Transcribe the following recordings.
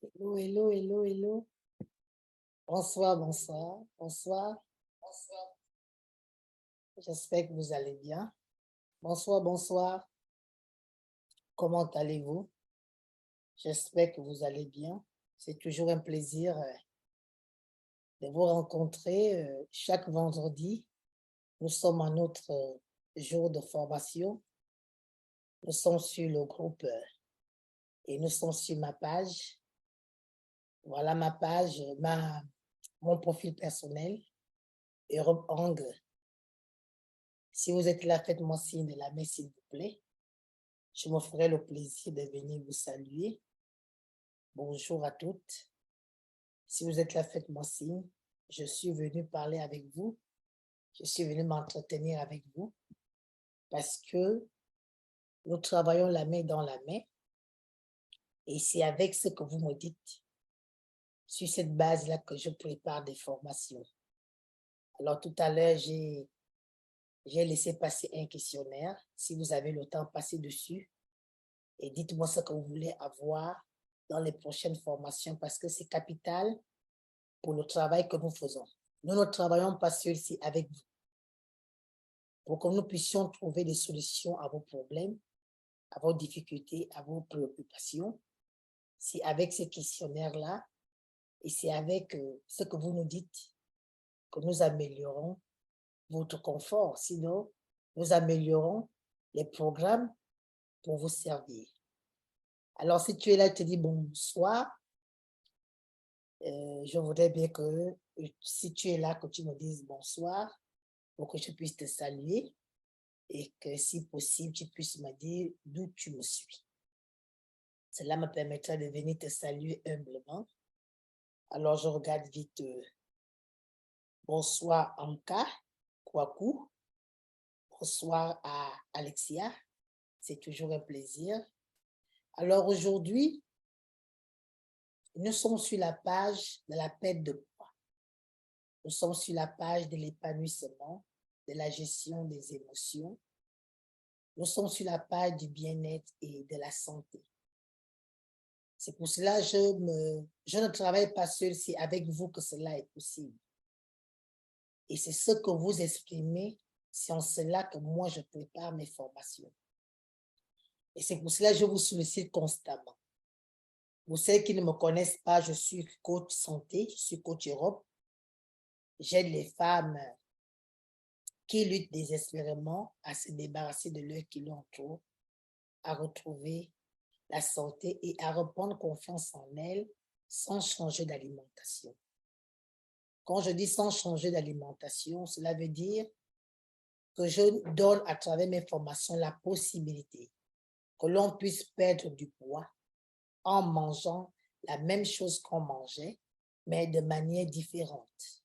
Hello, hello, hello, hello. Bonsoir, bonsoir, bonsoir. J'espère que vous allez bien. Bonsoir, bonsoir. Comment allez-vous? J'espère que vous allez bien. C'est toujours un plaisir de vous rencontrer chaque vendredi. Nous sommes à notre jour de formation. Nous sommes sur le groupe et nous sommes sur ma page. Voilà ma page, mon profil personnel, Europe Angle. Si vous êtes là, faites-moi signe de la main, s'il vous plaît. Je me ferai le plaisir de venir vous saluer. Bonjour à toutes. Si vous êtes là, faites-moi signe. Je suis venu parler avec vous. Je suis venu m'entretenir avec vous parce que nous travaillons la main dans la main et c'est avec ce que vous me dites, sur cette base-là, que je prépare des formations. Alors tout à l'heure, j'ai laissé passer un questionnaire. Si vous avez le temps, passez dessus et dites-moi ce que vous voulez avoir dans les prochaines formations parce que c'est capital pour le travail que nous faisons. Nous ne travaillons pas seuls, c'est avec vous. Pour que nous puissions trouver des solutions à vos problèmes, à vos difficultés, à vos préoccupations. C'est avec ces questionnaires-là et c'est avec ce que vous nous dites que nous améliorons votre confort. Sinon, nous améliorons les programmes pour vous servir. Alors, si tu es là, je te dis bonsoir. Je voudrais bien que, si tu es là, que tu me dises bonsoir pour que je puisse te saluer et que, si possible, tu puisses me dire d'où tu me suis. Cela me permettra de venir te saluer humblement. Alors, je regarde vite. Bonsoir, Anka, Kwaku. Bonsoir à Alexia. C'est toujours un plaisir. Alors, aujourd'hui, nous sommes sur la page de la perte de poids. Nous sommes sur la page de l'épanouissement, de la gestion des émotions. Nous sommes sur la page du bien-être et de la santé. C'est pour cela que je ne travaille pas seul, c'est avec vous que cela est possible. Et c'est ce que vous exprimez, c'est en cela que moi je prépare mes formations. Et c'est pour cela que je vous sollicite constamment. Pour ceux qui ne me connaissent pas, je suis coach santé, je suis coach Europe. J'aide les femmes qui luttent désespérément à se débarrasser de leur kilo en trop, à retrouver la santé et à reprendre confiance en elles sans changer d'alimentation. Quand je dis sans changer d'alimentation, cela veut dire que je donne à travers mes formations la possibilité que l'on puisse perdre du poids en mangeant la même chose qu'on mangeait, mais de manière différente.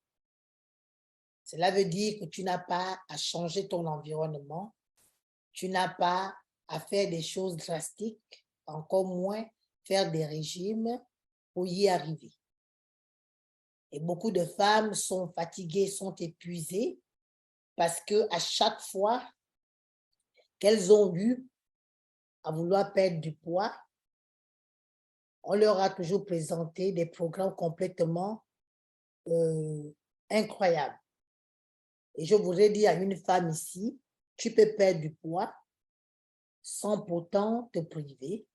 Cela veut dire que tu n'as pas à changer ton environnement, tu n'as pas à faire des choses drastiques, encore moins faire des régimes pour y arriver. Et beaucoup de femmes sont fatiguées, sont épuisées parce que à chaque fois qu'elles ont eu à vouloir perdre du poids, on leur a toujours présenté des programmes complètement incroyables. Et je voudrais dire à une femme ici, tu peux perdre du poids sans pourtant te priver,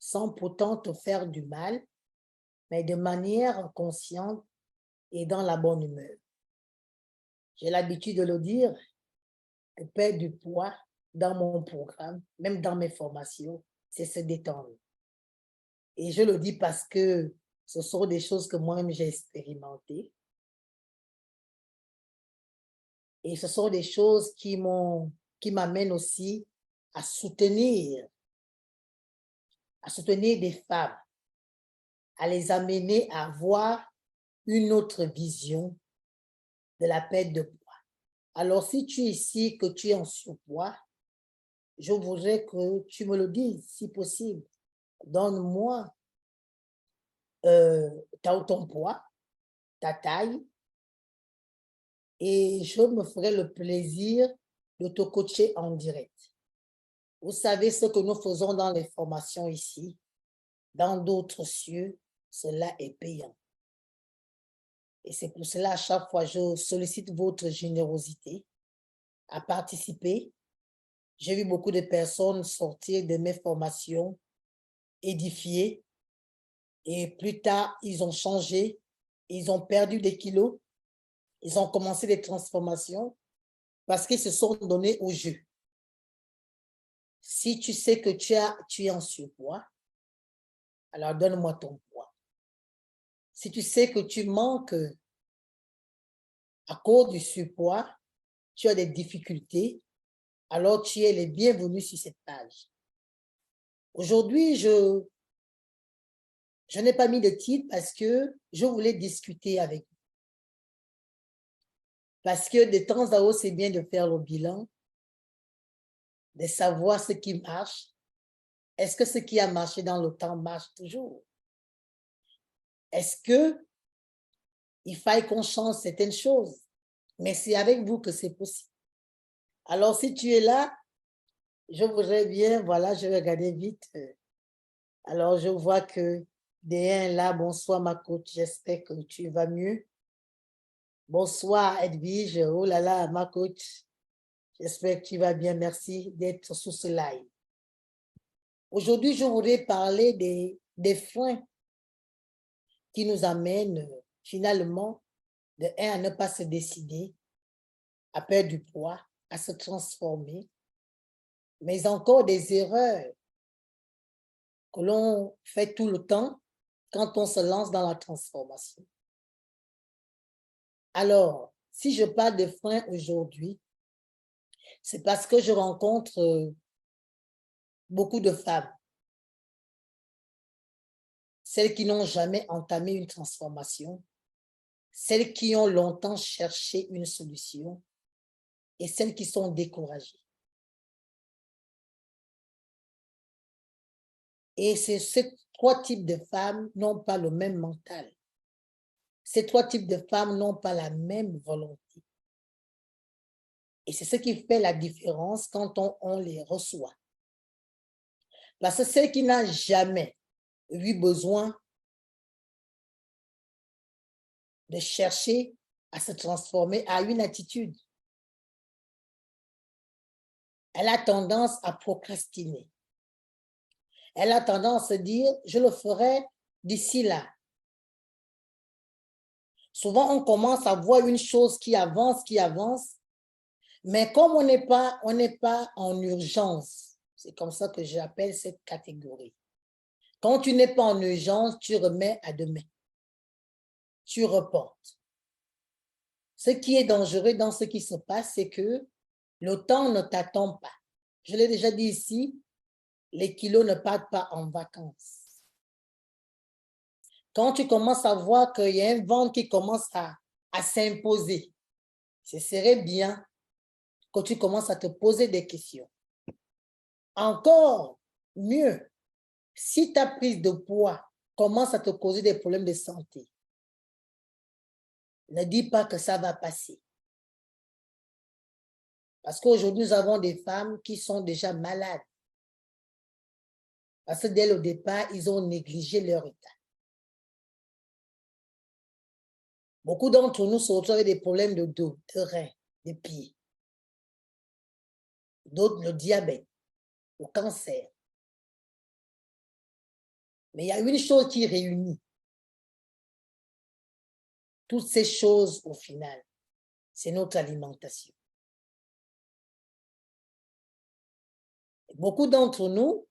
sans pourtant te faire du mal, mais de manière consciente et dans la bonne humeur. J'ai l'habitude de le dire, que perdre du poids dans mon programme, même dans mes formations, c'est se détendre. Et je le dis parce que ce sont des choses que moi-même j'ai expérimentées. Et ce sont des choses qui m'amènent aussi à soutenir, des femmes, à les amener à avoir une autre vision de la perte de poids. Alors, si tu es ici, que tu es en surpoids, je voudrais que tu me le dises, si possible. Donne-moi ton poids, ta taille, et je me ferai le plaisir de te coacher en direct. Vous savez ce que nous faisons dans les formations ici, dans d'autres cieux, cela est payant. Et c'est pour cela, à chaque fois, je sollicite votre générosité à participer. J'ai vu beaucoup de personnes sortir de mes formations édifiées et plus tard, ils ont changé, ils ont perdu des kilos, ils ont commencé des transformations parce qu'ils se sont donnés au jeu. Si tu sais que tu es en surpoids, alors donne-moi ton poids. Si tu sais que tu manques à cause du surpoids, tu as des difficultés, alors tu es les bienvenus sur cette page. Aujourd'hui, je n'ai pas mis de titre parce que je voulais discuter avec vous. Parce que de temps à autre, c'est bien de faire le bilan, de savoir ce qui marche. Est-ce que ce qui a marché dans le temps marche toujours? Est-ce qu'il faille qu'on change certaines choses? Mais c'est avec vous que c'est possible. Alors, si tu es là, je voudrais bien, voilà, je vais regarder vite. Alors, je vois que D1 est là. Bonsoir, ma coach. J'espère que tu vas mieux. Bonsoir, Edwige. Oh là là, ma coach. J'espère que tu vas bien. Merci d'être sous ce live. Aujourd'hui, je voudrais parler des freins qui nous amènent finalement de un à ne pas se décider, à perdre du poids, à se transformer, mais encore des erreurs que l'on fait tout le temps quand on se lance dans la transformation. Alors, si je parle de freins aujourd'hui, c'est parce que je rencontre beaucoup de femmes, celles qui n'ont jamais entamé une transformation, celles qui ont longtemps cherché une solution et celles qui sont découragées. Et ces trois types de femmes n'ont pas le même mental. Ces trois types de femmes n'ont pas la même volonté. Et c'est ce qui fait la différence quand on les reçoit. Parce que celle qui n'a jamais eu besoin de chercher à se transformer a une attitude. Elle a tendance à procrastiner. Elle a tendance à se dire, je le ferai d'ici là. Souvent, on commence à voir une chose qui avance, mais comme on n'est pas en urgence, c'est comme ça que j'appelle cette catégorie. Quand tu n'es pas en urgence, tu remets à demain. Tu reportes. Ce qui est dangereux dans ce qui se passe, c'est que le temps ne t'attend pas. Je l'ai déjà dit ici, les kilos ne partent pas en vacances. Quand tu commences à voir qu'il y a un ventre qui commence à s'imposer, ce serait bien que tu commences à te poser des questions. Encore mieux, si ta prise de poids commence à te causer des problèmes de santé, ne dis pas que ça va passer. Parce qu'aujourd'hui, nous avons des femmes qui sont déjà malades. Parce que dès le départ, ils ont négligé leur état. Beaucoup d'entre nous se retrouvent avec des problèmes de dos, de reins, de pieds. D'autres, le diabète, le cancer. Mais il y a une chose qui réunit toutes ces choses au final, c'est notre alimentation. Beaucoup d'entre nous,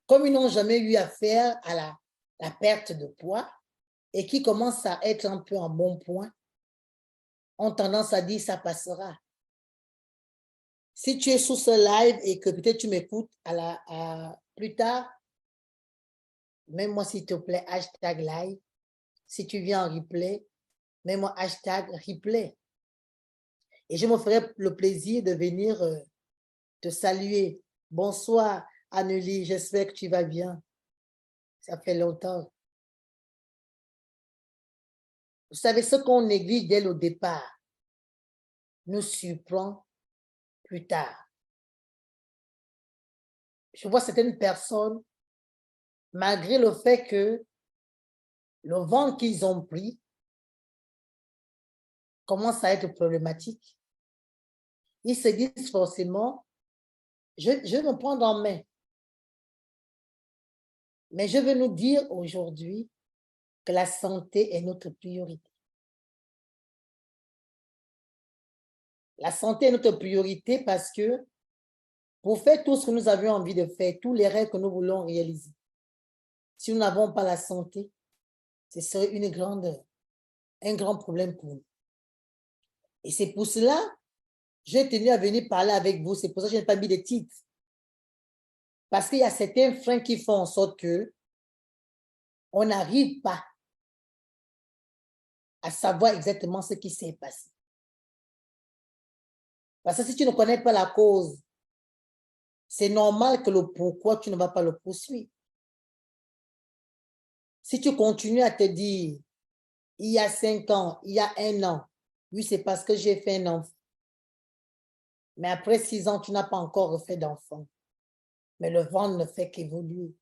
comme ils n'ont jamais eu affaire à la perte de poids et qui commencent à être un peu en bon point, ont tendance à dire ça passera. Si tu es sous ce live et que peut-être tu m'écoutes plus tard, mets-moi s'il te plaît hashtag live. Si tu viens en replay, mets-moi hashtag replay. Et je me ferai le plaisir de venir te saluer. Bonsoir Annelie, j'espère que tu vas bien. Ça fait longtemps. Vous savez, ce qu'on néglige dès le départ nous surprend plus tard. Je vois certaines personnes, malgré le fait que le ventre qu'ils ont pris commence à être problématique. Ils se disent forcément, je vais me prendre en main. Mais je veux nous dire aujourd'hui que la santé est notre priorité. La santé est notre priorité parce que pour faire tout ce que nous avions envie de faire, tous les rêves que nous voulons réaliser, si nous n'avons pas la santé, ce serait un grand problème pour nous. Et c'est pour cela que j'ai tenu à venir parler avec vous. C'est pour ça que je n'ai pas mis de titre. Parce qu'il y a certains freins qui font en sorte que on n'arrive pas à savoir exactement ce qui s'est passé. Parce que si tu ne connais pas la cause, c'est normal que le pourquoi, tu ne vas pas le poursuivre. Si tu continues à te dire, il y a 5 ans, il y a 1 an, oui, c'est parce que j'ai fait un enfant. Mais après 6 ans, tu n'as pas encore refait d'enfant. Mais le ventre ne fait qu'évoluer.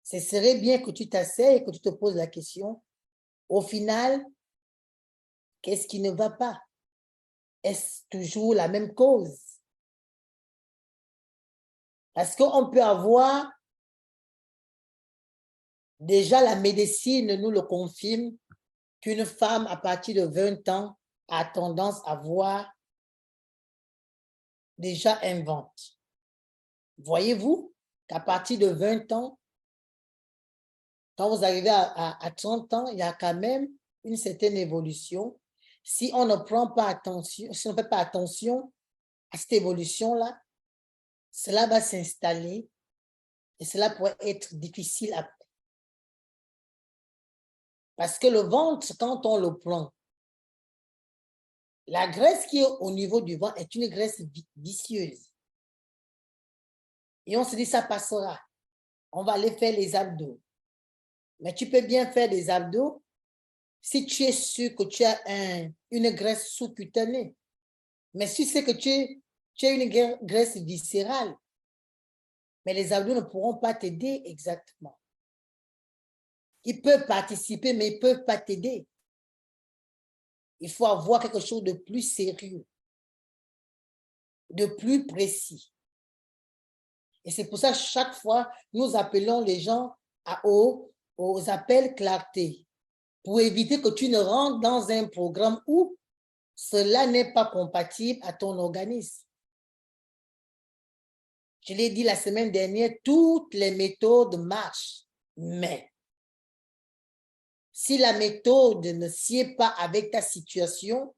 Ce serait bien que tu t'asseyes et que tu te poses la question, au final, qu'est-ce qui ne va pas? Est-ce toujours la même cause? Parce qu'on peut avoir, déjà la médecine nous le confirme, qu'une femme à partir de 20 ans a tendance à avoir déjà un ventre. Voyez-vous qu'à partir de 20 ans, quand vous arrivez à 30 ans, il y a quand même une certaine évolution. Si on ne prend pas attention, si on ne fait pas attention à cette évolution-là, cela va s'installer et cela pourrait être difficile après. Parce que le ventre, quand on le prend, la graisse qui est au niveau du ventre est une graisse vicieuse. Et on se dit, ça passera. On va aller faire les abdos. Mais tu peux bien faire des abdos si tu es sûr que tu as une graisse sous-cutanée. Mais si c'est que tu as une graisse viscérale, mais les abdos ne pourront pas t'aider exactement. Ils peuvent participer, mais ils ne peuvent pas t'aider. Il faut avoir quelque chose de plus sérieux, de plus précis. Et c'est pour ça que chaque fois, nous appelons les gens aux appels clarté pour éviter que tu ne rentres dans un programme où cela n'est pas compatible à ton organisme. Je l'ai dit la semaine dernière, toutes les méthodes marchent, mais si la méthode ne sied pas avec ta situation,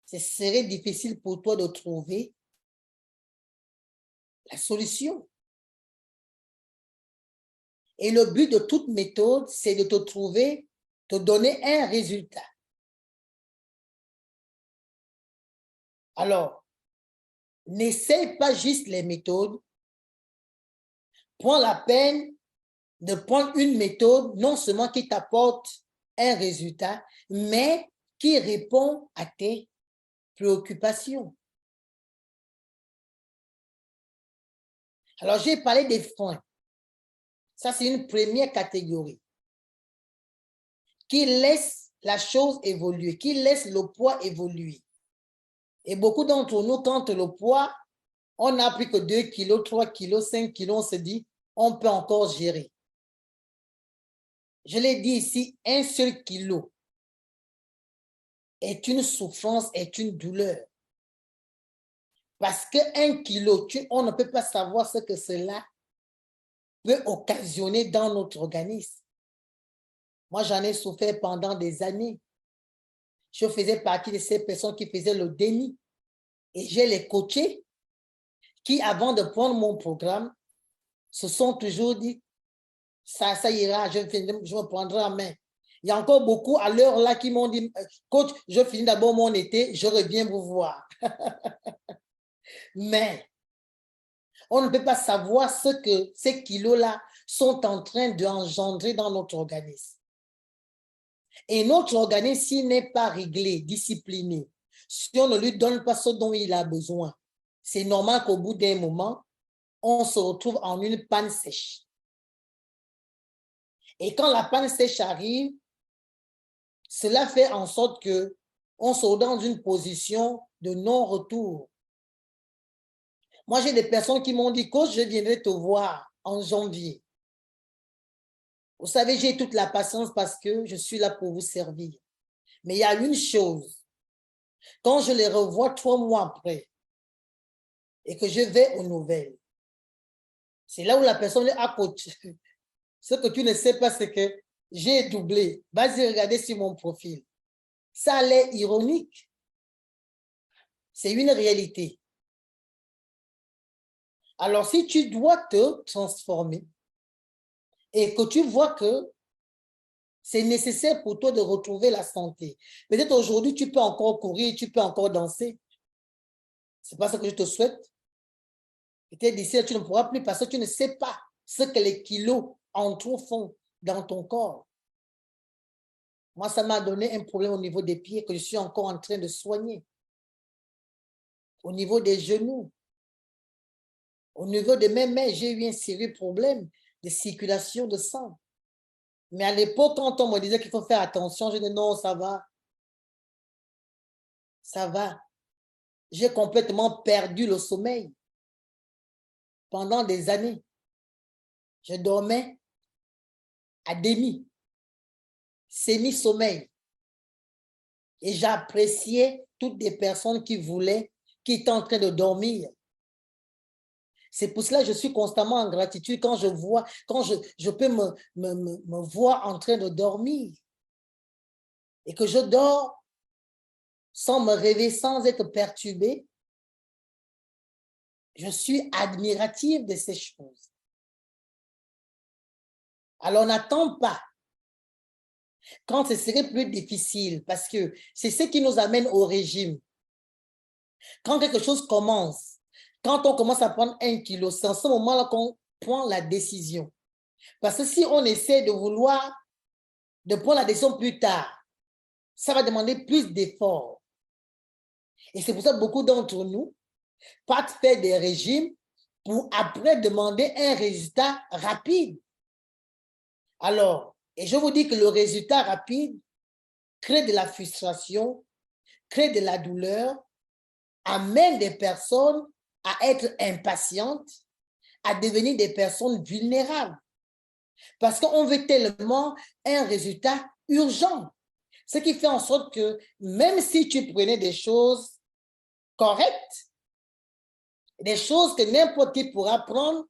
ce serait difficile pour toi de trouver la solution. Et le but de toute méthode, c'est de te donner un résultat. Alors, n'essaie pas juste les méthodes. Prends la peine de prendre une méthode non seulement qui t'apporte un résultat, mais qui répond à tes préoccupations. Alors, j'ai parlé des freins. Ça, c'est une première catégorie qui laisse la chose évoluer, qui laisse le poids évoluer. Et beaucoup d'entre nous, quand le poids, on n'a plus que 2 kilos, 3 kilos, 5 kilos, on se dit, on peut encore gérer. Je l'ai dit ici, un seul kilo est une souffrance, est une douleur. Parce qu'un kilo, on ne peut pas savoir ce que cela peut occasionner dans notre organisme. Moi, j'en ai souffert pendant des années. Je faisais partie de ces personnes qui faisaient le déni. Et j'ai les coachés qui, avant de prendre mon programme, se sont toujours dit, ça ira, je me prendrai en main. Il y a encore beaucoup à l'heure là qui m'ont dit, coach, je finis d'abord mon été, je reviens vous voir. Mais on ne peut pas savoir ce que ces kilos-là sont en train d'engendrer dans notre organisme. Et notre organisme, s'il n'est pas réglé, discipliné, si on ne lui donne pas ce dont il a besoin, c'est normal qu'au bout d'un moment, on se retrouve en une panne sèche. Et quand la panne sèche arrive, cela fait en sorte que on se retrouve dans une position de non-retour. Moi, j'ai des personnes qui m'ont dit, coach, je viendrai te voir en janvier. Vous savez, j'ai toute la patience parce que je suis là pour vous servir. Mais il y a une chose, quand je les revois 3 mois après et que je vais aux nouvelles, c'est là où la personne dit, ah coach, ce que tu ne sais pas, c'est que j'ai doublé. Vas-y, regardez sur mon profil. Ça a l'air ironique. C'est une réalité. Alors, si tu dois te transformer et que tu vois que c'est nécessaire pour toi de retrouver la santé, peut-être aujourd'hui, tu peux encore courir, tu peux encore danser. C'est pas ce que je te souhaite. Peut-être d'ici là, tu ne pourras plus parce que tu ne sais pas ce que les kilos en trop font dans ton corps. Moi, ça m'a donné un problème au niveau des pieds que je suis encore en train de soigner. Au niveau des genoux. Au niveau de mes mains, j'ai eu un sérieux problème de circulation de sang. Mais à l'époque, quand on me disait qu'il faut faire attention, je disais non, ça va. Ça va. J'ai complètement perdu le sommeil pendant des années. Je dormais à demi, semi-sommeil. Et j'appréciais toutes les personnes qui étaient en train de dormir. C'est pour cela que je suis constamment en gratitude quand je peux me voir en train de dormir. Et que je dors sans me réveiller, sans être perturbée. Je suis admirative de ces choses. Alors, n'attends pas quand ce serait plus difficile, parce que c'est ce qui nous amène au régime. Quand quelque chose commence, quand on commence à prendre 1 kilo, c'est en ce moment-là qu'on prend la décision. Parce que si on essaie de prendre la décision plus tard, ça va demander plus d'efforts. Et c'est pour ça que beaucoup d'entre nous partent faire des régimes pour après demander un résultat rapide. Alors, et je vous dis que le résultat rapide crée de la frustration, crée de la douleur, amène des personnes à être impatientes, à devenir des personnes vulnérables. Parce qu'on veut tellement un résultat urgent. Ce qui fait en sorte que même si tu prenais des choses correctes, des choses que n'importe qui pourra prendre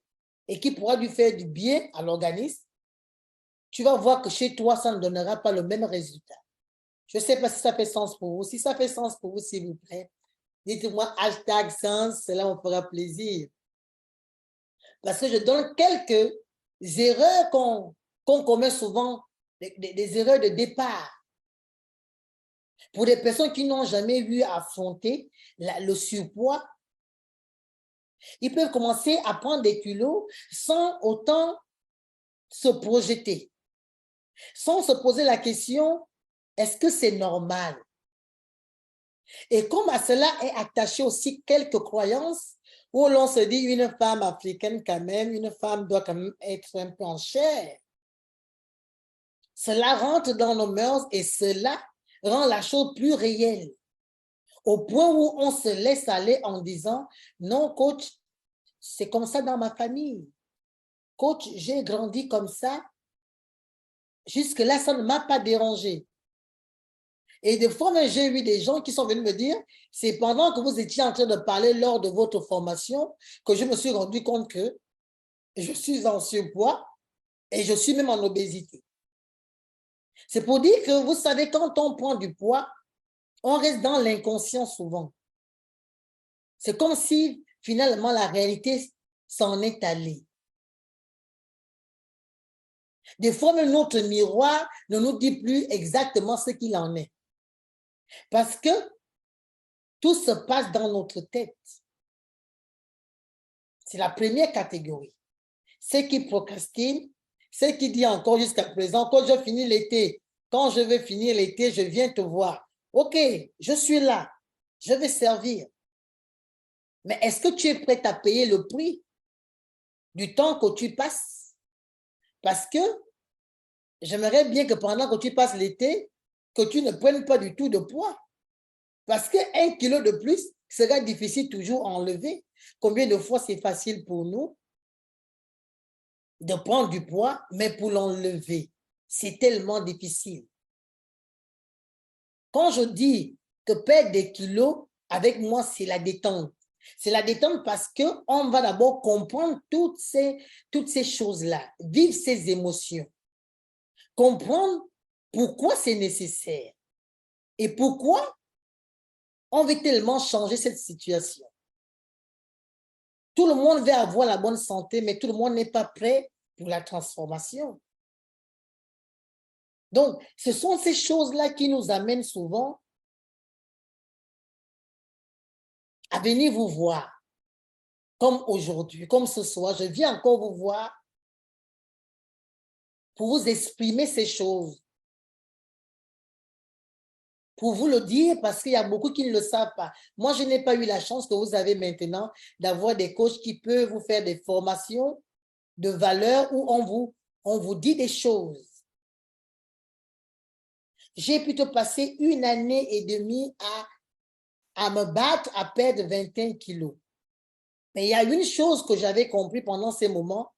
et qui pourra lui faire du bien à l'organisme, tu vas voir que chez toi, ça ne donnera pas le même résultat. Je ne sais pas si ça fait sens pour vous. Si ça fait sens pour vous, s'il vous plaît, dites-moi #sens, cela me fera plaisir. Parce que je donne quelques erreurs qu'on commet souvent, des erreurs de départ. Pour des personnes qui n'ont jamais eu à affronter le surpoids, ils peuvent commencer à prendre des kilos sans autant se projeter, sans se poser la question, est-ce que c'est normal? Et comme à cela est attaché aussi quelques croyances où l'on se dit une femme africaine quand même, une femme doit quand même être un peu en chair. Cela rentre dans nos mœurs et cela rend la chose plus réelle. Au point où on se laisse aller en disant, non coach, c'est comme ça dans ma famille. Coach, j'ai grandi comme ça. Jusque-là, ça ne m'a pas dérangé. Et des fois, j'ai eu des gens qui sont venus me dire, c'est pendant que vous étiez en train de parler lors de votre formation que je me suis rendu compte que je suis en surpoids et je suis même en obésité. C'est pour dire que, vous savez, quand on prend du poids, on reste dans l'inconscient souvent. C'est comme si, finalement, la réalité s'en est allée. Des fois, même notre miroir ne nous dit plus exactement ce qu'il en est. Parce que tout se passe dans notre tête. C'est la première catégorie. Ceux qui procrastinent, ceux qui disent encore jusqu'à présent, quand je finis l'été, quand je vais finir l'été, je viens te voir. OK, je suis là, je vais servir. Mais est-ce que tu es prêt à payer le prix du temps que tu passes? Parce que j'aimerais bien que pendant que tu passes l'été, que tu ne prennes pas du tout de poids. Parce qu'un kilo de plus sera difficile toujours à enlever. Combien de fois c'est facile pour nous de prendre du poids, mais pour l'enlever, c'est tellement difficile. Quand je dis que perdre des kilos, avec moi, c'est la détente. C'est la détente parce qu'on va d'abord comprendre toutes ces choses-là, vivre ces émotions, comprendre pourquoi c'est nécessaire et pourquoi on veut tellement changer cette situation. Tout le monde veut avoir la bonne santé, mais tout le monde n'est pas prêt pour la transformation. Donc, ce sont ces choses-là qui nous amènent souvent à venir vous voir. Comme aujourd'hui, comme ce soir, je viens encore vous voir pour vous exprimer ces choses, pour vous le dire parce qu'il y a beaucoup qui ne le savent pas. Moi, je n'ai pas eu la chance que vous avez maintenant d'avoir des coachs qui peuvent vous faire des formations de valeur où on vous dit des choses. J'ai plutôt passé 1 année et demie à me battre à perdre 21 kilos. Mais il y a une chose que j'avais compris pendant ces moments,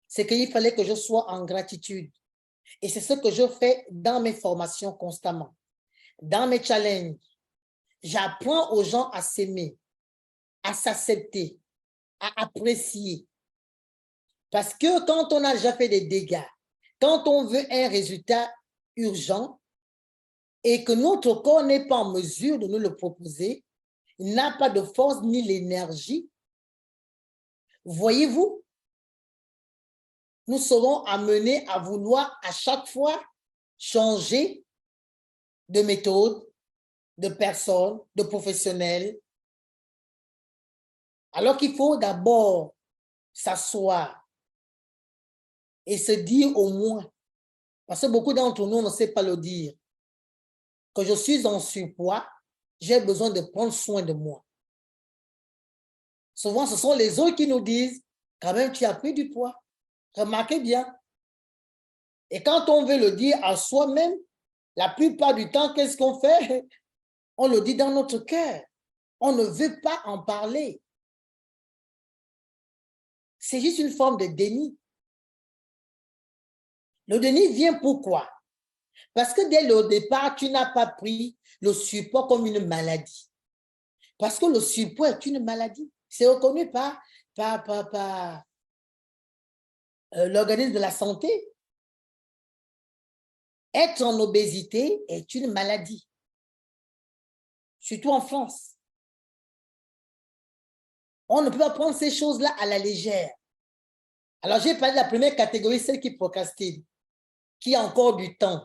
c'est qu'il fallait que je sois en gratitude. Et c'est ce que je fais dans mes formations constamment. Dans mes challenges, j'apprends aux gens à s'aimer, à s'accepter, à apprécier. Parce que quand on a déjà fait des dégâts, quand on veut un résultat urgent et que notre corps n'est pas en mesure de nous le proposer, il n'a pas de force ni l'énergie, voyez-vous, nous serons amenés à vouloir à chaque fois changer de méthode, de personne, de professionnel, alors qu'il faut d'abord s'asseoir et se dire au moins, parce que beaucoup d'entre nous ne savent pas le dire, que je suis en surpoids, j'ai besoin de prendre soin de moi. Souvent, ce sont les autres qui nous disent, quand même, tu as pris du poids. Remarquez bien. Et quand on veut le dire à soi-même, la plupart du temps, qu'est-ce qu'on fait? On le dit dans notre cœur. On ne veut pas en parler. C'est juste une forme de déni. Le déni vient pourquoi? Parce que dès le départ, tu n'as pas pris le surpoids comme une maladie. Parce que le surpoids est une maladie. C'est reconnu par l'organisme de la santé. Être en obésité est une maladie, surtout en France. On ne peut pas prendre ces choses-là à la légère. Alors, j'ai parlé de la première catégorie, celle qui procrastine, qui a encore du temps,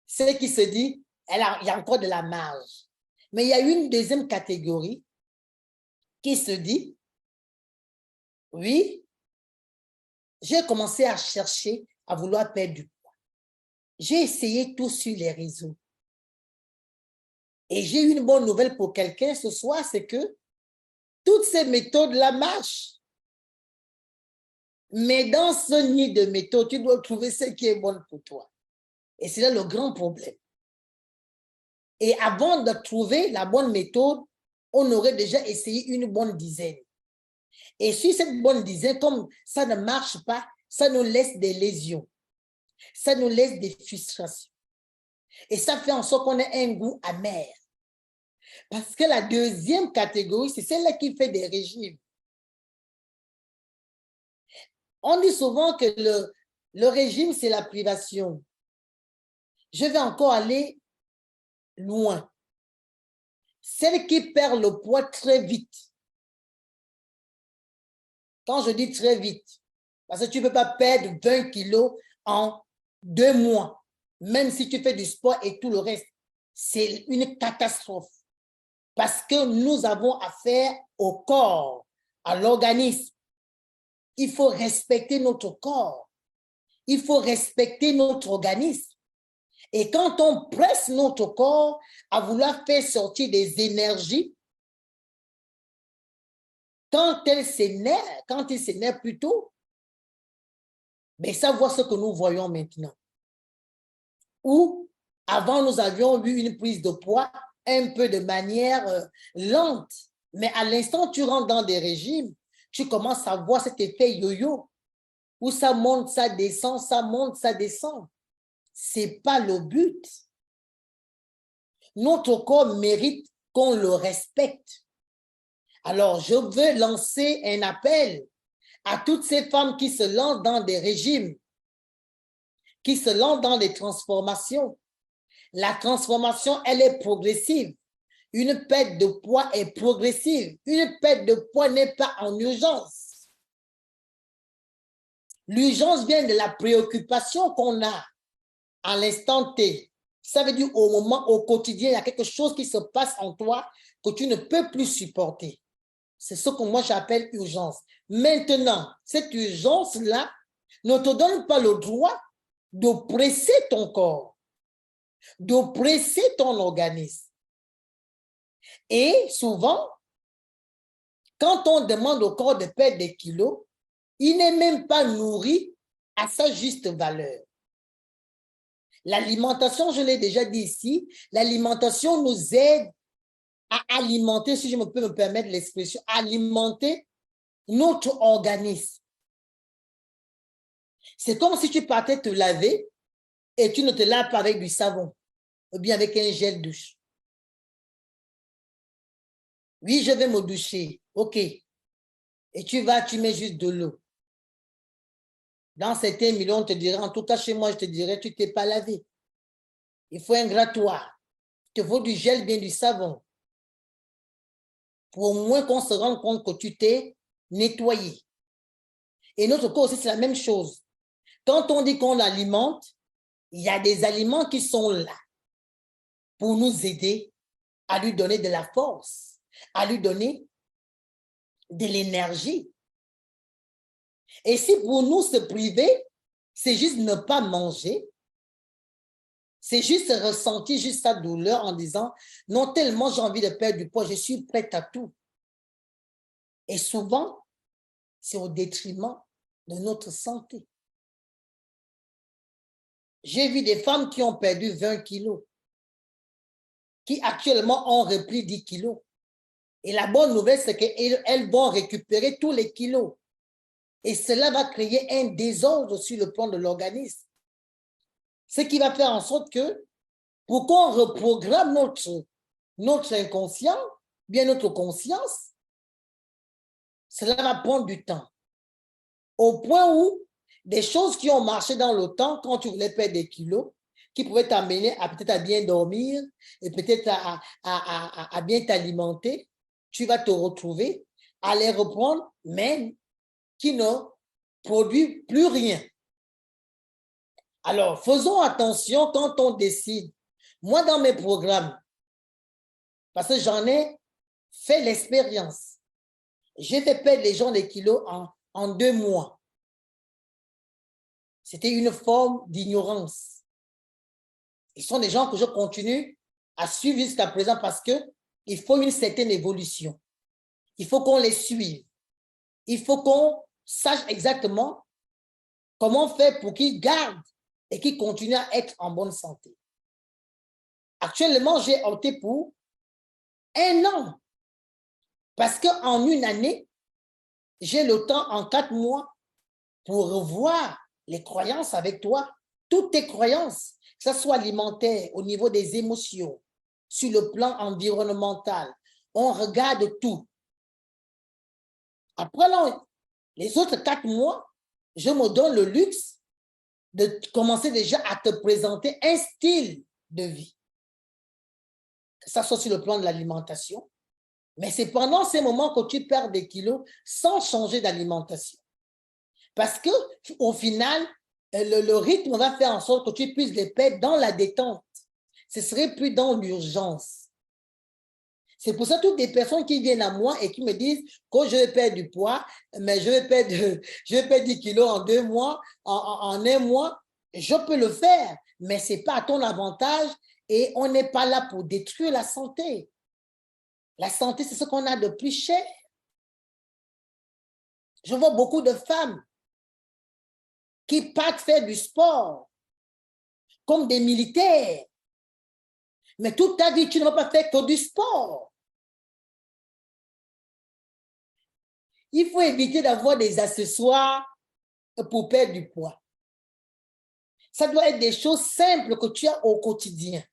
celle qui se dit, il y a encore de la marge. Mais il y a une deuxième catégorie qui se dit, oui, j'ai commencé à chercher, à vouloir perdre du poids. J'ai essayé tout sur les réseaux. Et j'ai une bonne nouvelle pour quelqu'un ce soir, c'est que toutes ces méthodes-là marchent. Mais dans ce nid de méthodes, tu dois trouver ce qui est bon pour toi. Et c'est là le grand problème. Et avant de trouver la bonne méthode, on aurait déjà essayé une bonne dizaine. Et sur cette bonne dizaine, comme ça ne marche pas, ça nous laisse des lésions. Ça nous laisse des frustrations. Et ça fait en sorte qu'on ait un goût amer. Parce que la deuxième catégorie, c'est celle-là qui fait des régimes. On dit souvent que le régime, c'est la privation. Je vais encore aller loin. Celle qui perd le poids très vite. Quand je dis très vite, parce que tu ne peux pas perdre 20 kilos en 2 mois, même si tu fais du sport et tout le reste. C'est une catastrophe. Parce que nous avons affaire au corps, à l'organisme. Il faut respecter notre corps. Il faut respecter notre organisme. Et quand on presse notre corps à vouloir faire sortir des énergies, quand il s'énerve plutôt, mais ça voit ce que nous voyons maintenant. où avant nous avions vu une prise de poids un peu de manière lente. Mais à l'instant où tu rentres dans des régimes, tu commences à voir cet effet yo-yo, où ça monte, ça descend, ça monte, ça descend. Ce n'est pas le but. Notre corps mérite qu'on le respecte. Alors, je veux lancer un appel à toutes ces femmes qui se lancent dans des régimes, qui se lancent dans des transformations. La transformation, elle est progressive. Une perte de poids est progressive. Une perte de poids n'est pas en urgence. L'urgence vient de la préoccupation qu'on a à l'instant T. Ça veut dire au moment, au quotidien, il y a quelque chose qui se passe en toi que tu ne peux plus supporter. C'est ce que moi j'appelle urgence. Maintenant, cette urgence-là ne te donne pas le droit de presser ton corps, de presser ton organisme. Et souvent, quand on demande au corps de perdre des kilos, il n'est même pas nourri à sa juste valeur. L'alimentation, je l'ai déjà dit ici, l'alimentation nous aide à alimenter, si je peux me permettre l'expression, alimenter notre organisme. C'est comme si tu partais te laver et tu ne te laves pas avec du savon ou bien avec un gel douche. Oui, je vais me doucher. OK. Et tu vas, tu mets juste de l'eau. Dans certains milieux, on te dirait, en tout cas chez moi, je te dirais, tu ne t'es pas lavé. Il faut un grattoir. Il te faut du gel, bien du savon. Pour au moins qu'on se rende compte que tu t'es nettoyé. Et notre corps aussi, c'est la même chose. Quand on dit qu'on l'alimente, il y a des aliments qui sont là pour nous aider à lui donner de la force, à lui donner de l'énergie. Et si pour nous se priver, c'est juste ne pas manger, c'est juste ressentir juste sa douleur en disant « Non, tellement j'ai envie de perdre du poids, je suis prête à tout. » Et souvent, c'est au détriment de notre santé. J'ai vu des femmes qui ont perdu 20 kilos, qui actuellement ont repris 10 kilos. Et la bonne nouvelle, c'est qu'elles vont récupérer tous les kilos. Et cela va créer un désordre sur le plan de l'organisme. Ce qui va faire en sorte que, pour qu'on reprogramme notre inconscient, bien notre conscience, cela va prendre du temps. Au point où des choses qui ont marché dans le temps, quand tu voulais perdre des kilos, qui pouvaient t'amener à peut-être à bien dormir et peut-être à bien t'alimenter, tu vas te retrouver à les reprendre, mais qui ne produit plus rien. Alors, faisons attention quand on décide. Moi, dans mes programmes, parce que j'en ai fait l'expérience, j'ai fait perdre les gens des kilos en 2 mois. C'était une forme d'ignorance. Ils sont des gens que je continue à suivre jusqu'à présent parce qu'il faut une certaine évolution. Il faut qu'on les suive. Il faut qu'on sache exactement comment faire pour qu'ils gardent et qu'ils continuent à être en bonne santé. Actuellement, j'ai opté pour 1 an. Parce qu'en 1 année, j'ai le temps en 4 mois pour revoir les croyances avec toi, toutes tes croyances, que ce soit alimentaire, au niveau des émotions, sur le plan environnemental. On regarde tout. Après les autres 4 mois, je me donne le luxe de commencer déjà à te présenter un style de vie. Que ce soit sur le plan de l'alimentation, mais c'est pendant ces moments que tu perds des kilos sans changer d'alimentation. Parce qu'au final, le rythme va faire en sorte que tu puisses les perdre dans la détente. Ce serait plus dans l'urgence. C'est pour ça que toutes les personnes qui viennent à moi et qui me disent que je vais perdre du poids, mais je vais perdre 10 kilos en 2 mois, en 1 mois, je peux le faire, mais ce n'est pas à ton avantage et on n'est pas là pour détruire la santé. La santé, c'est ce qu'on a de plus cher. Je vois beaucoup de femmes qui partent faire du sport comme des militaires. Mais toute ta vie, tu ne vas pas faire que du sport. Il faut éviter d'avoir des accessoires pour perdre du poids. Ça doit être des choses simples que tu as au quotidien.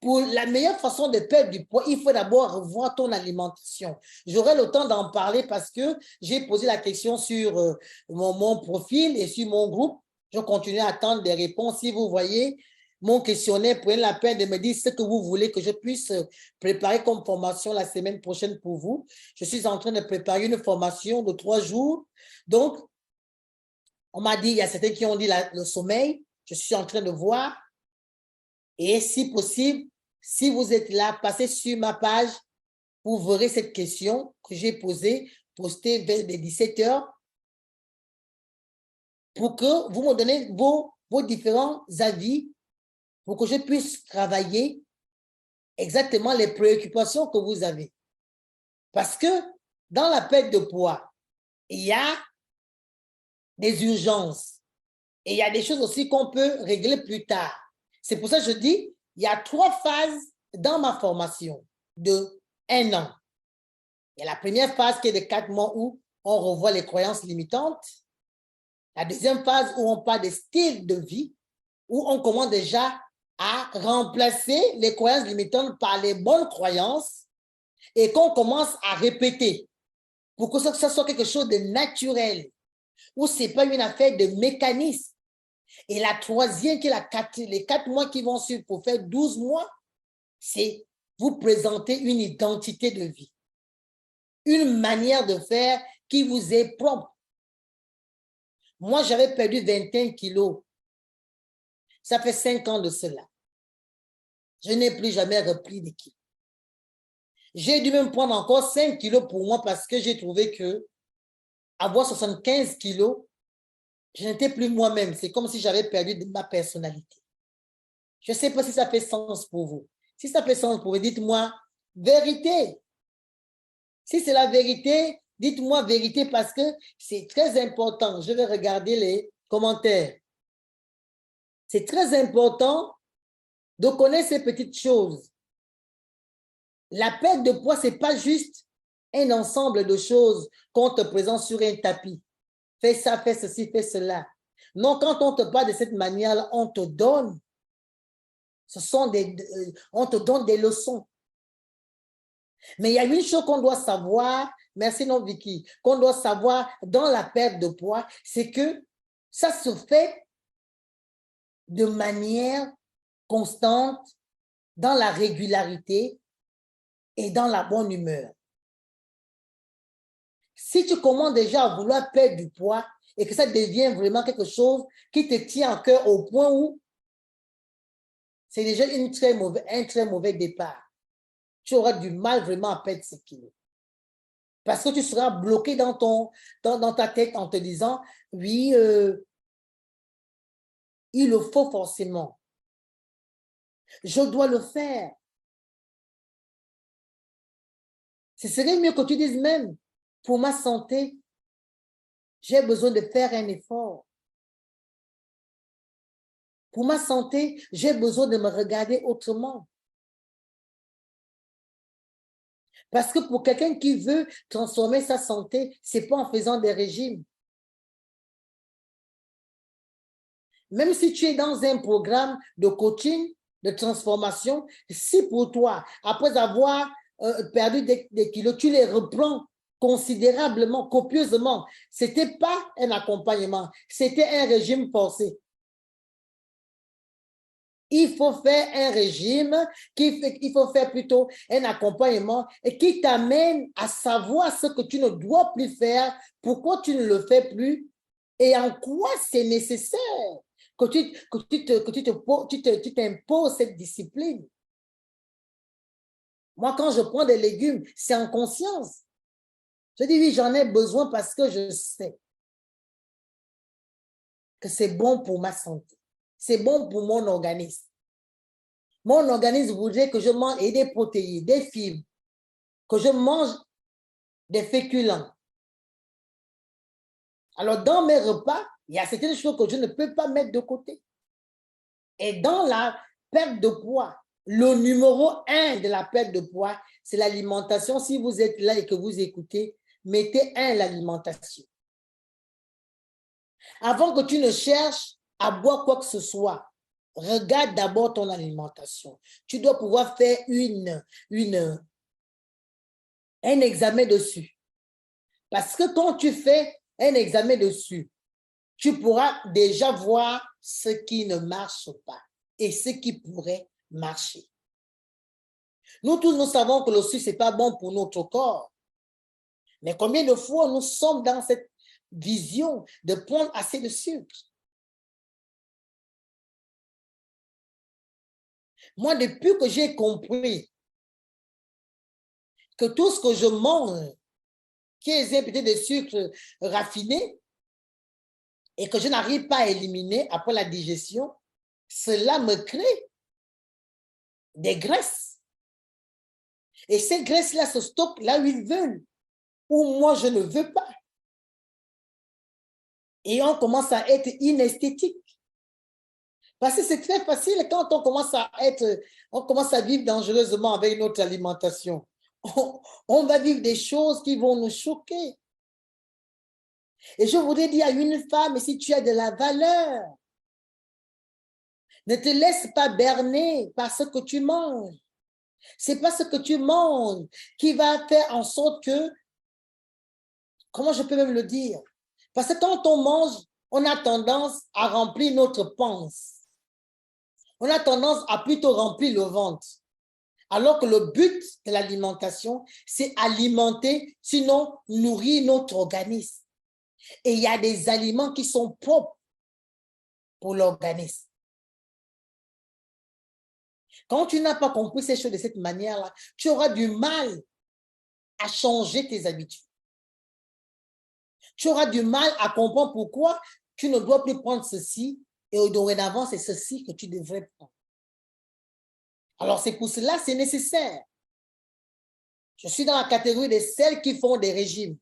Pour la meilleure façon de perdre du poids, il faut d'abord revoir ton alimentation. J'aurai le temps d'en parler parce que j'ai posé la question sur mon profil et sur mon groupe. Je continue à attendre des réponses. Si vous voyez mon questionnaire, prenez la peine de me dire ce que vous voulez que je puisse préparer comme formation la semaine prochaine pour vous. Je suis en train de préparer une formation de 3 jours. Donc, on m'a dit, il y a certains qui ont dit le sommeil. Je suis en train de voir. Et si possible, si vous êtes là, passez sur ma page, vous verrez cette question que j'ai posée, postée vers les 17 heures, pour que vous me donnez vos différents avis, pour que je puisse travailler exactement les préoccupations que vous avez. Parce que dans la perte de poids, il y a des urgences et il y a des choses aussi qu'on peut régler plus tard. C'est pour ça que je dis, il y a 3 phases dans ma formation de 1 an. Il y a la première phase qui est de 4 mois où on revoit les croyances limitantes. La deuxième phase où on parle des styles de vie, où on commence déjà à remplacer les croyances limitantes par les bonnes croyances et qu'on commence à répéter pour que ça soit quelque chose de naturel, où ce n'est pas une affaire de mécanisme. Et la troisième, qui est les 4 mois qui vont suivre pour faire 12 mois, c'est vous présenter une identité de vie, une manière de faire qui vous est propre. Moi, j'avais perdu 21 kilos. Ça fait 5 ans de cela. Je n'ai plus jamais repris des kilos. J'ai dû même prendre encore 5 kilos pour moi parce que j'ai trouvé que avoir 75 kilos, je n'étais plus moi-même. C'est comme si j'avais perdu de ma personnalité. Je ne sais pas si ça fait sens pour vous. Si ça fait sens pour vous, dites-moi vérité. Si c'est la vérité, dites-moi vérité parce que c'est très important. Je vais regarder les commentaires. C'est très important de connaître ces petites choses. La perte de poids, ce n'est pas juste un ensemble de choses qu'on te présente sur un tapis. Fais ça, fais ceci, fais cela. Non, quand on te parle de cette manière-là, on te donne. On te donne des leçons. Mais il y a une chose qu'on doit savoir, merci non Vicky, qu'on doit savoir dans la perte de poids, c'est que ça se fait de manière constante, dans la régularité et dans la bonne humeur. Si tu commences déjà à vouloir perdre du poids et que ça devient vraiment quelque chose qui te tient à cœur au point où c'est déjà un très mauvais départ, tu auras du mal vraiment à perdre ces kilos. Parce que tu seras bloqué dans ta tête en te disant, oui, il le faut forcément. Je dois le faire. Ce serait mieux que tu dises même, pour ma santé, j'ai besoin de faire un effort. Pour ma santé, j'ai besoin de me regarder autrement. Parce que pour quelqu'un qui veut transformer sa santé, ce n'est pas en faisant des régimes. Même si tu es dans un programme de coaching, de transformation, si pour toi, après avoir perdu des kilos, tu les reprends considérablement, copieusement, ce n'était pas un accompagnement, c'était un régime forcé. Il faut faire un régime, il faut faire plutôt un accompagnement et qui t'amène à savoir ce que tu ne dois plus faire, pourquoi tu ne le fais plus et en quoi c'est nécessaire que tu t'imposes cette discipline. Moi, quand je prends des légumes, c'est en conscience. Je dis oui, j'en ai besoin parce que je sais que c'est bon pour ma santé. C'est bon pour mon organisme. Mon organisme voudrait que je mange des protéines, des fibres, que je mange des féculents. Alors, dans mes repas, il y a certaines choses que je ne peux pas mettre de côté. Et dans la perte de poids, le numéro 1 de la perte de poids, c'est l'alimentation. Si vous êtes là et que vous écoutez, mettez 1 l'alimentation. Avant que tu ne cherches à boire quoi que ce soit, regarde d'abord ton alimentation. Tu dois pouvoir faire un examen dessus. Parce que quand tu fais un examen dessus, tu pourras déjà voir ce qui ne marche pas et ce qui pourrait marcher. Nous tous, nous savons que le sucre, ce n'est pas bon pour notre corps. Mais combien de fois nous sommes dans cette vision de prendre assez de sucre? Moi, depuis que j'ai compris que tout ce que je mange, qui est peut-être de sucre raffiné, et que je n'arrive pas à éliminer après la digestion, cela me crée des graisses. Et ces graisses-là se stockent là où ils veulent, où moi je ne veux pas. Et on commence à être inesthétique. Parce que c'est très facile quand on commence à vivre dangereusement avec notre alimentation. On va vivre des choses qui vont nous choquer. Et je voudrais dire à une femme, si tu as de la valeur, ne te laisse pas berner par ce que tu manges. C'est pas ce que tu manges qui va faire en sorte que, comment je peux même le dire? Parce que quand on mange, on a tendance à remplir notre panse. On a tendance à plutôt remplir le ventre. Alors que le but de l'alimentation, c'est alimenter, sinon nourrir notre organisme. Et il y a des aliments qui sont propres pour l'organisme. Quand tu n'as pas compris ces choses de cette manière-là, tu auras du mal à changer tes habitudes. Tu auras du mal à comprendre pourquoi tu ne dois plus prendre ceci et dorénavant, c'est ceci que tu devrais prendre. Alors, c'est pour cela, c'est nécessaire. Je suis dans la catégorie de celles qui font des régimes.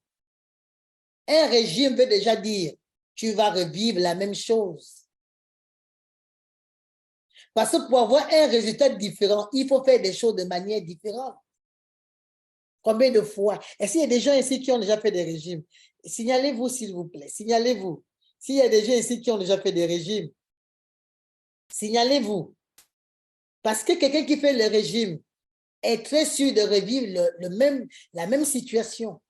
Un régime veut déjà dire, tu vas revivre la même chose. Parce que pour avoir un résultat différent, il faut faire des choses de manière différente. Combien de fois? Est-ce qu'il y a des gens ici qui ont déjà fait des régimes? Signalez-vous, s'il vous plaît. Signalez-vous. S'il y a des gens ici qui ont déjà fait des régimes, signalez-vous. Parce que quelqu'un qui fait le régime est très sûr de revivre la même situation.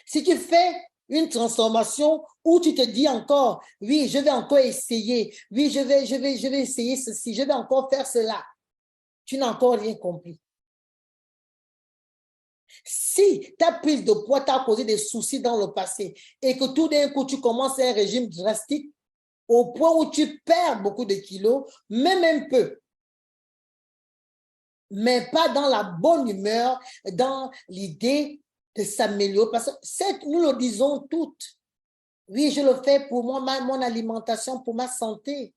Si tu fais une transformation où tu te dis encore, oui, je vais encore essayer, oui, je vais essayer ceci, je vais encore faire cela, tu n'as encore rien compris. Si ta prise de poids t'a causé des soucis dans le passé et que tout d'un coup, tu commences un régime drastique au point où tu perds beaucoup de kilos, même un peu, mais pas dans la bonne humeur, dans l'idée de s'améliorer. Parce que nous le disons toutes. Oui, je le fais pour moi, mon alimentation, pour ma santé.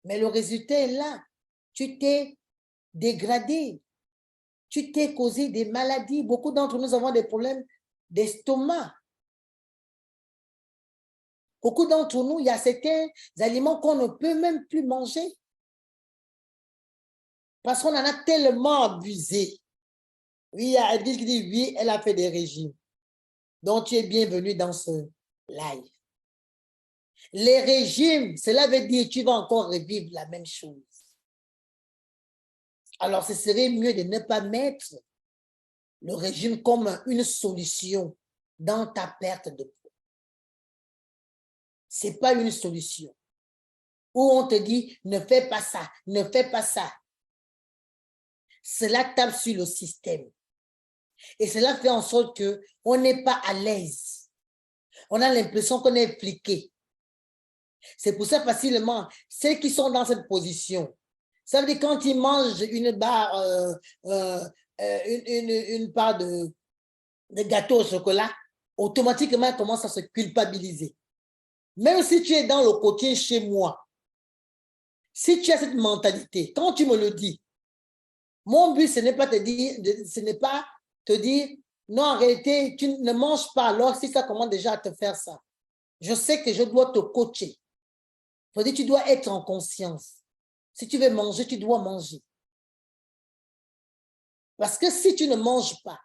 Mais le résultat est là. Tu t'es dégradé. Tu t'es causé des maladies. Beaucoup d'entre nous avons des problèmes d'estomac. Beaucoup d'entre nous, il y a certains aliments qu'on ne peut même plus manger. Parce qu'on en a tellement abusé. Oui, il y a Adil qui dit, oui, elle a fait des régimes. Donc, tu es bienvenue dans ce live. Les régimes, cela veut dire que tu vas encore revivre la même chose. Alors, ce serait mieux de ne pas mettre le régime comme une solution dans ta perte de poids. Ce n'est pas une solution. Où on te dit, ne fais pas ça, ne fais pas ça. Cela tape sur le système. Et cela fait en sorte qu'on n'est pas à l'aise. On a l'impression qu'on est fliqué. C'est pour ça facilement, ceux qui sont dans cette position, ça veut dire quand ils mangent une barre, une part de gâteau au chocolat, automatiquement, ils commencent à se culpabiliser. Même si tu es dans le coaching chez moi, si tu as cette mentalité, quand tu me le dis, mon but, ce n'est pas te dire, non, en réalité, tu ne manges pas alors si ça commence déjà à te faire ça. Je sais que je dois te coacher. faut dire, tu dois être en conscience. Si tu veux manger, tu dois manger. Parce que si tu ne manges pas,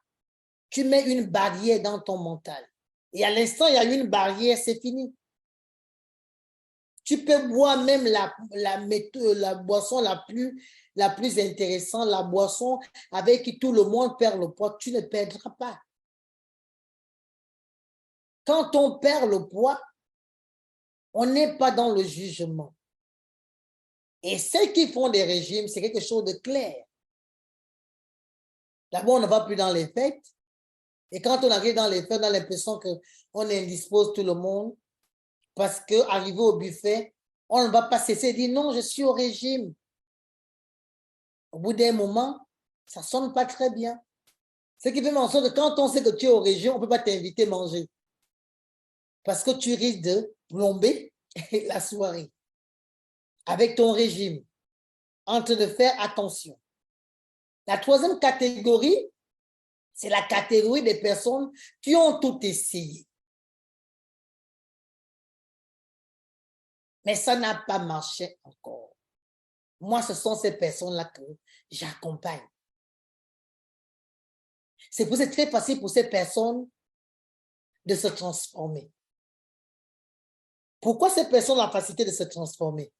tu mets une barrière dans ton mental. Et à l'instant, il y a une barrière, c'est fini. Tu peux boire même la boisson la plus intéressante, la boisson avec qui tout le monde perd le poids, tu ne perdras pas. Quand on perd le poids, on n'est pas dans le jugement. Et ceux qui font des régimes, c'est quelque chose de clair. D'abord, on ne va plus dans les fêtes. Et quand on arrive dans les fêtes, on a l'impression qu'on indispose tout le monde. Parce qu'arrivé au buffet, on ne va pas cesser de dire non, je suis au régime. Au bout d'un moment, ça ne sonne pas très bien. Ce qui fait en sorte que quand on sait que tu es au régime, on ne peut pas t'inviter à manger. Parce que tu risques de plomber la soirée avec ton régime, en train de faire attention. La troisième catégorie, c'est la catégorie des personnes qui ont tout essayé. Mais ça n'a pas marché encore. Moi, ce sont ces personnes-là que j'accompagne. C'est pour ça que c'est très facile pour ces personnes de se transformer. Pourquoi ces personnes ont la facilité de se transformer?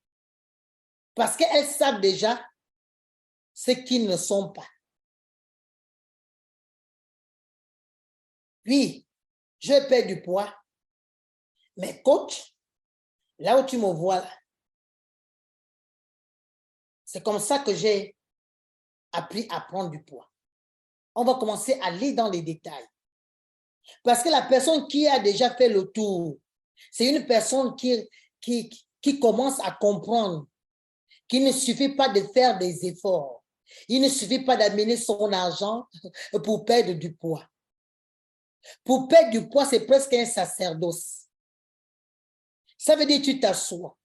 Parce qu'elles savent déjà ce qu'ils ne sont pas. Oui, je perds du poids, mais coach, là où tu me vois, c'est comme ça que j'ai appris à prendre du poids. On va commencer à aller dans les détails. Parce que la personne qui a déjà fait le tour, c'est une personne qui commence à comprendre qu'il ne suffit pas de faire des efforts. Il ne suffit pas d'amener son argent pour perdre du poids. Pour perdre du poids, c'est presque un sacerdoce. Ça veut dire que tu t'assois.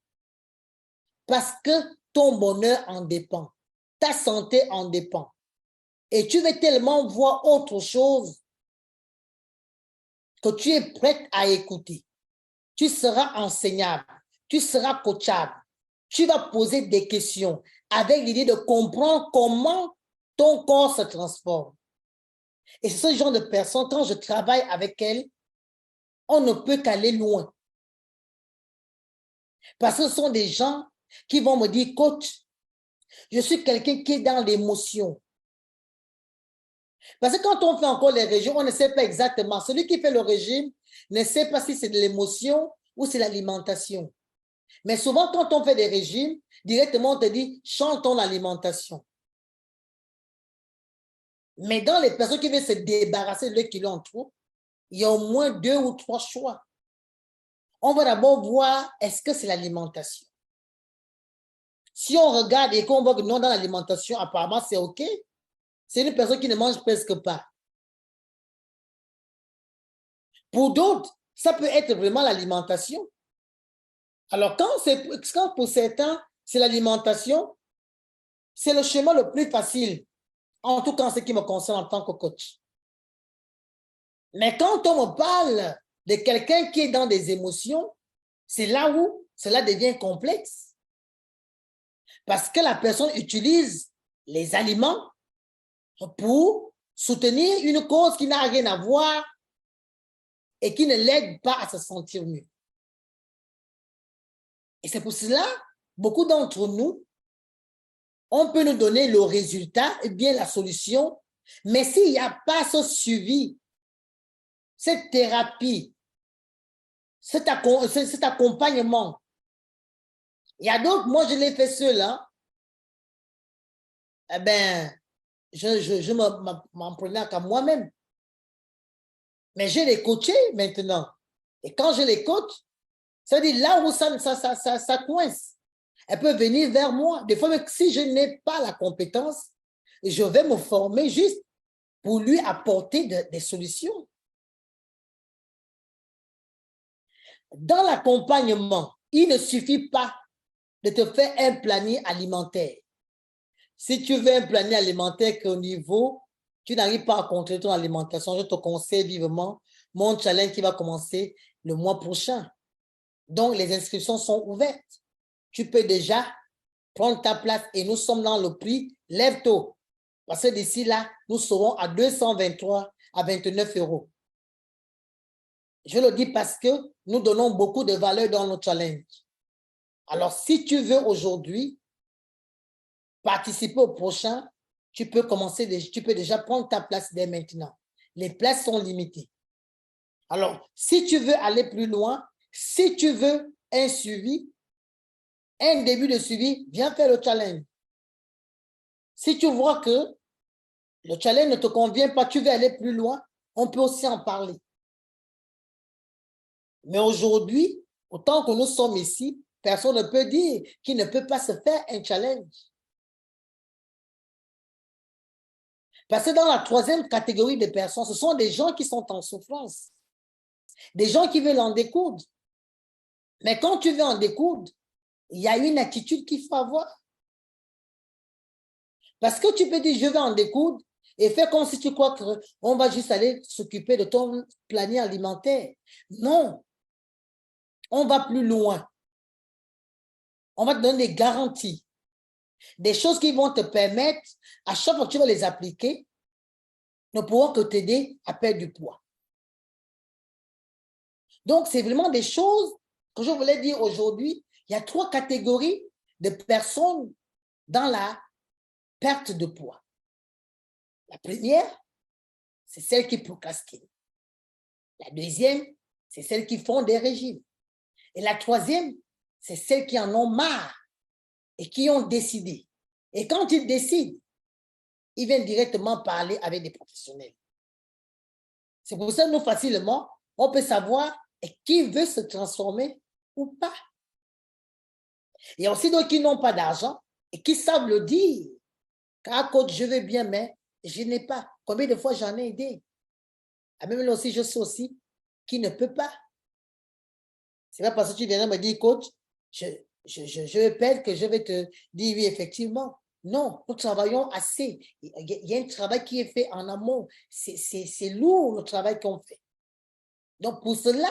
Parce que ton bonheur en dépend. Ta santé en dépend. Et tu veux tellement voir autre chose que tu es prête à écouter. Tu seras enseignable. Tu seras coachable. Tu vas poser des questions avec l'idée de comprendre comment ton corps se transforme. Et c'est ce genre de personnes, quand je travaille avec elles, on ne peut qu'aller loin. Parce que ce sont des gens qui vont me dire, coach, je suis quelqu'un qui est dans l'émotion. Parce que quand on fait encore les régimes, on ne sait pas exactement. Celui qui fait le régime ne sait pas si c'est de l'émotion ou c'est l'alimentation. Mais souvent, quand on fait des régimes, directement, on te dit, change ton alimentation. Mais dans les personnes qui veulent se débarrasser de kilos en trop, il y a au moins 2 ou 3 choix. On va d'abord voir, est-ce que c'est l'alimentation? Si on regarde et qu'on voit que non, dans l'alimentation, apparemment, c'est OK, c'est une personne qui ne mange presque pas. Pour d'autres, ça peut être vraiment l'alimentation. Alors, quand pour certains, c'est l'alimentation, c'est le chemin le plus facile, en tout cas en ce qui me concerne en tant que coach. Mais quand on me parle de quelqu'un qui est dans des émotions, c'est là où cela devient complexe. Parce que la personne utilise les aliments pour soutenir une cause qui n'a rien à voir et qui ne l'aide pas à se sentir mieux. Et c'est pour cela, beaucoup d'entre nous, on peut nous donner le résultat et bien la solution, mais s'il n'y a pas ce suivi, cette thérapie, cet accompagnement, il y a d'autres, moi je l'ai fait seul, hein? Eh bien, je m'en prenais qu'à moi-même. Mais je les coachés maintenant. Et quand je les coach, ça veut dire là où ça coince, elle peut venir vers moi. Des fois, même si je n'ai pas la compétence, je vais me former juste pour lui apporter des solutions. Dans l'accompagnement, il ne suffit pas de te faire un planning alimentaire. Si tu veux un planning alimentaire qu'au niveau, tu n'arrives pas à contrôler ton alimentation, je te conseille vivement mon challenge qui va commencer le mois prochain. Donc, les inscriptions sont ouvertes. tu peux déjà prendre ta place et nous sommes dans le prix lève tôt. Parce que d'ici là, nous serons à 223 à 29 euros. Je le dis parce que nous donnons beaucoup de valeur dans nos challenges. Alors, si tu veux aujourd'hui participer au prochain, tu peux déjà prendre ta place dès maintenant. Les places sont limitées. Alors, si tu veux aller plus loin, si tu veux un suivi, un début de suivi, viens faire le challenge. Si tu vois que le challenge ne te convient pas, tu veux aller plus loin, on peut aussi en parler. Mais aujourd'hui, autant que nous sommes ici, personne ne peut dire qu'il ne peut pas se faire un challenge. Parce que dans la troisième catégorie de personnes, ce sont des gens qui sont en souffrance. Des gens qui veulent en découdre. Mais quand tu veux en découdre, il y a une attitude qu'il faut avoir. Parce que tu peux dire, je vais en découdre et faire comme si tu crois qu'on va juste aller s'occuper de ton planning alimentaire. Non. On va plus loin. On va te donner des garanties. Des choses qui vont te permettre, à chaque fois que tu vas les appliquer, ne pourront que t'aider à perdre du poids. Donc, c'est vraiment des choses que je voulais dire aujourd'hui. Il y a 3 catégories de personnes dans la perte de poids. La première, c'est celles qui procrastinent. La deuxième, c'est celles qui font des régimes. Et la troisième, c'est celles qui en ont marre et qui ont décidé. Et quand ils décident, ils viennent directement parler avec des professionnels. C'est pour ça que nous, facilement, on peut savoir qui veut se transformer ou pas. Il y a aussi d'autres qui n'ont pas d'argent et qui savent le dire. Car coach, je veux bien, mais je n'ai pas. Combien de fois j'en ai aidé? Même là aussi, je sais aussi qui ne peut pas. C'est pas parce que tu viens me dire, coach, je répète que je vais te dire oui, effectivement. Non, nous travaillons assez. Il y a un travail qui est fait en amont. C'est lourd le travail qu'on fait. Donc, pour cela,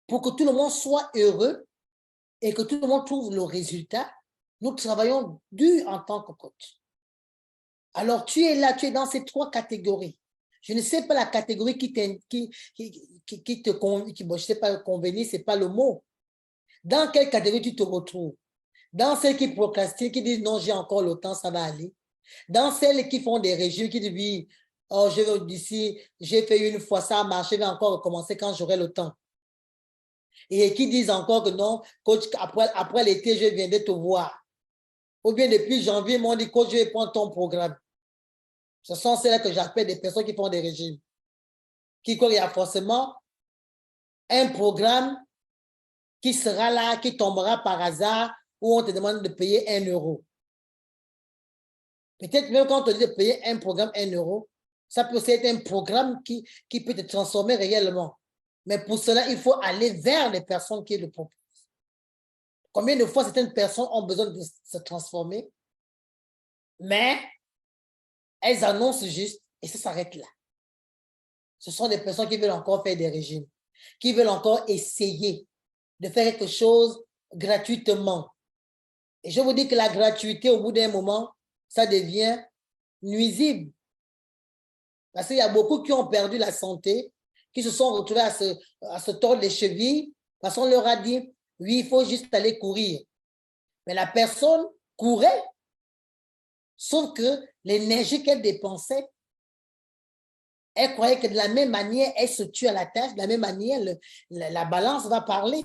pour que tout le monde soit heureux et que tout le monde trouve le résultat, nous travaillons dur en tant que coach. Alors, tu es là, tu es dans ces 3 catégories. Je ne sais pas la catégorie qui te convient, je ne sais pas convenir, ce n'est pas le mot. Dans quelle catégorie tu te retrouves? Dans celles qui procrastinent, qui disent non, j'ai encore le temps, ça va aller. Dans celles qui font des régimes, qui disent oui, oh, je vais d'ici, j'ai fait une fois, ça a marché, je vais encore recommencer quand j'aurai le temps. Et qui disent encore que non, coach, après l'été, je viendrai te voir. Ou bien depuis janvier, ils m'ont dit, coach, je vais prendre ton programme. Ce sont celles-là que j'appelle des personnes qui font des régimes. Qui croient qu'il y a forcément un programme qui sera là, qui tombera par hasard, où on te demande de payer 1 euro. Peut-être même quand on te dit de payer un programme 1 euro, ça peut aussi être un programme qui peut te transformer réellement. Mais pour cela, il faut aller vers les personnes qui le proposent. Combien de fois certaines personnes ont besoin de se transformer, mais elles annoncent juste et ça s'arrête là. Ce sont des personnes qui veulent encore faire des régimes, qui veulent encore essayer de faire quelque chose gratuitement. Et je vous dis que la gratuité, au bout d'un moment, ça devient nuisible. Parce qu'il y a beaucoup qui ont perdu la santé, qui se sont retrouvés à se tordre les chevilles, parce qu'on leur a dit, oui, il faut juste aller courir. Mais la personne courait, sauf que l'énergie qu'elle dépensait, elle croyait que de la même manière, elle se tue à la tâche, de la même manière, la balance va parler.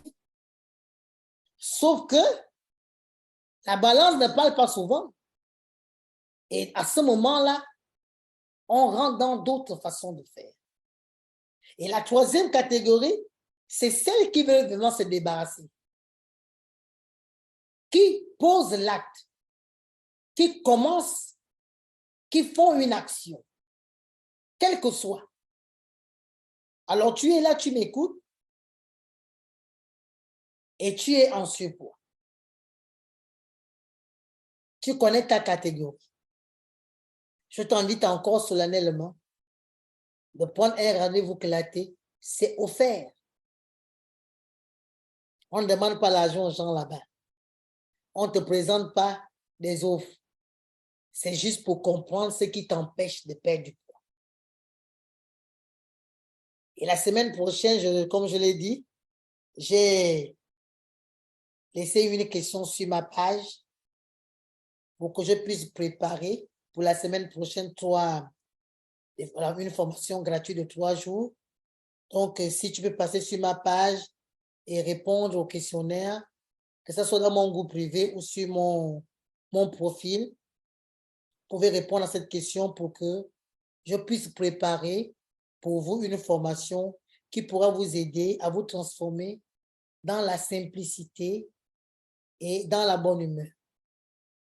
Sauf que la balance ne parle pas souvent. Et à ce moment-là, on rentre dans d'autres façons de faire. Et la troisième catégorie, c'est celle qui veut vraiment se débarrasser. Qui pose l'acte, qui commence, qui font une action, quelle que soit. Alors, tu es là, tu m'écoutes et tu es en surpoids. Tu connais ta catégorie. Je t'invite encore solennellement de prendre un rendez-vous claté. C'est offert. On ne demande pas l'argent aux gens là-bas. On ne te présente pas des offres. C'est juste pour comprendre ce qui t'empêche de perdre du poids. Et la semaine prochaine, comme je l'ai dit, j'ai laissé une question sur ma page pour que je puisse préparer pour la semaine prochaine une formation gratuite de 3 jours. Donc, si tu peux passer sur ma page et répondre au questionnaire, que ce soit dans mon groupe privé ou sur mon profil, vous pouvez répondre à cette question pour que je puisse préparer pour vous une formation qui pourra vous aider à vous transformer dans la simplicité et dans la bonne humeur.